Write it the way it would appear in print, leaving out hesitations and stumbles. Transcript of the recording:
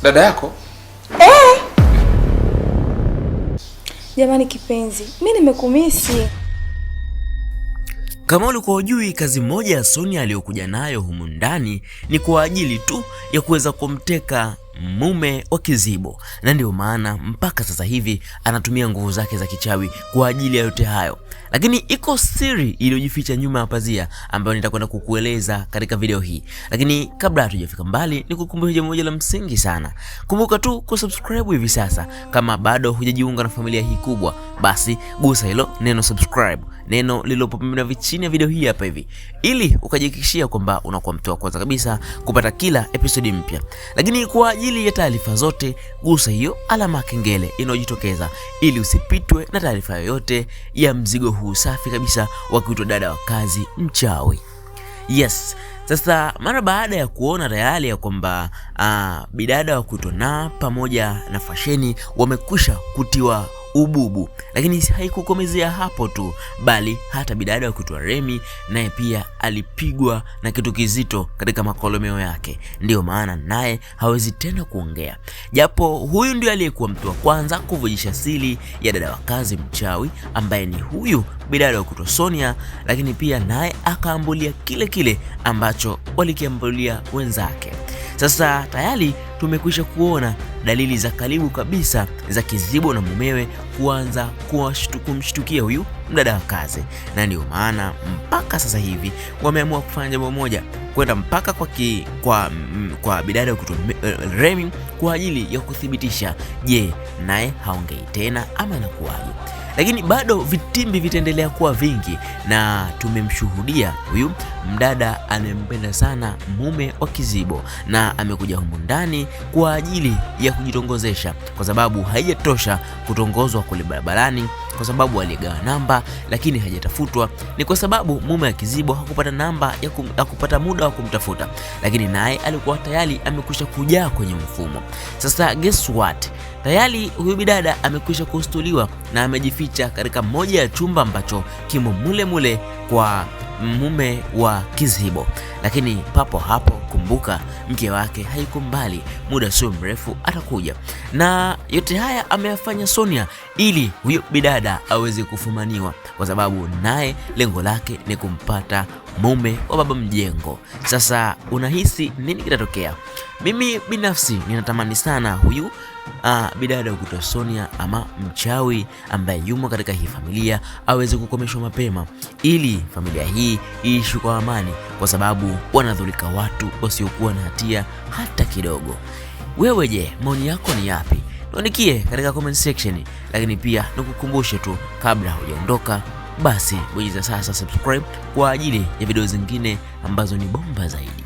Dada yako? Jamani kipenzi, mimi nimekumisi. Kama ulikuwa hujui, kazi moja ya Sonia aliyokuja nayo humu ndani ni kwa ajili tu ya kuweza kumteka mume wa Kizibo, na ndio maana mpaka sasa hivi anatumia nguvu zake za kichawi kwa ajili ya yote hayo. Lakini iko siri iliyojificha nyuma ya pazia ambayo nitakwenda kukueleza katika video hii. Lakini kabla hatujafika mbali, nikukumbushe jambo moja la msingi sana. Kumbuka tu kusubscribe hivi sasa. Kama bado hujajiunga na familia hii kubwa, basi gusa hilo neno subscribe, neno lililopo pembeni chini ya video hii hapa hivi, ili ukajihakikishia kwamba unakuwa mtu wa kwanza kabisa kupata kila episode mpya. Lakini kwa ajili ya taarifa zote, gusa hiyo alama ya kengele inayojitokeza ili usipitwe na taarifa yoyote ya mzigo huu safi kabisa wa kuitwa dada wa kazi mchawi. Yes, sasa mara baada ya kuona tayari ya kwamba bidada wa kuitwa Na pamoja na Fasheni wamekwisha kutiwa ububu, lakini haikukomezea hapo tu, bali hata bidada wa kuitwa Remi naye pia alipigwa na kitu kizito katika makolomeo yake. Ndio maana naye hawezi tena kuongea, japo huyu ndio aliyekuwa mtu wa kwanza kuvujisha siri ya dada wa kazi mchawi ambaye ni huyu bidada wa kuitwa Sonia, lakini pia naye akaambulia kile ambacho walikiambulia wenzake. Sasa tayari tumekwisha kuona dalili za karibu kabisa za Kizibo na mumewe kuanza kumshtukia huyu mdada wa kazi, na ndio maana mpaka sasa hivi wameamua kufanya jambo moja, kwenda mpaka kwa bidada wa kuitwa Remi kwa ajili ya kuthibitisha, je, naye haongei tena ama inakuwaje? Lakini bado vitimbi vitaendelea kuwa vingi, na tumemshuhudia huyu mdada anempenda sana mume wa Kizibo, na amekuja humu ndani kwa ajili ya kujitongozesha, kwa sababu haijatosha kutongozwa kule barabarani kwa sababu aligawa namba lakini hajatafutwa. Ni kwa sababu mume wa Kizibo hakupata namba ya kupata muda wa kumtafuta, lakini naye alikuwa tayari amekwisha kujaa kwenye mfumo. Sasa guess what? Tayari huyu bidada amekwisha kustuliwa na amejificha katika moja ya chumba ambacho kimo mule kwa mume wa Kizibo. Lakini papo hapo, kumbuka mke wake haiko mbali, muda sio mrefu atakuja. Na yote haya ameyafanya Sonia ili huyo bidada aweze kufumaniwa, kwa sababu naye lengo lake ni kumpata mume wa baba mjengo. Sasa unahisi nini kitatokea? Mimi binafsi ninatamani sana huyu bidada wa kuitwa Sonia ama mchawi ambaye yumo katika hii familia aweze kukomeshwa mapema, ili familia hii iishi kwa amani, kwa sababu wanadhulika watu wasiokuwa na hatia hata kidogo. Wewe je, maoni yako ni yapi? Tuandikie katika comment section. Lakini pia nikukumbushe tu, kabla hujaondoka, basi bonyeza sasa subscribe kwa ajili ya video zingine ambazo ni bomba zaidi.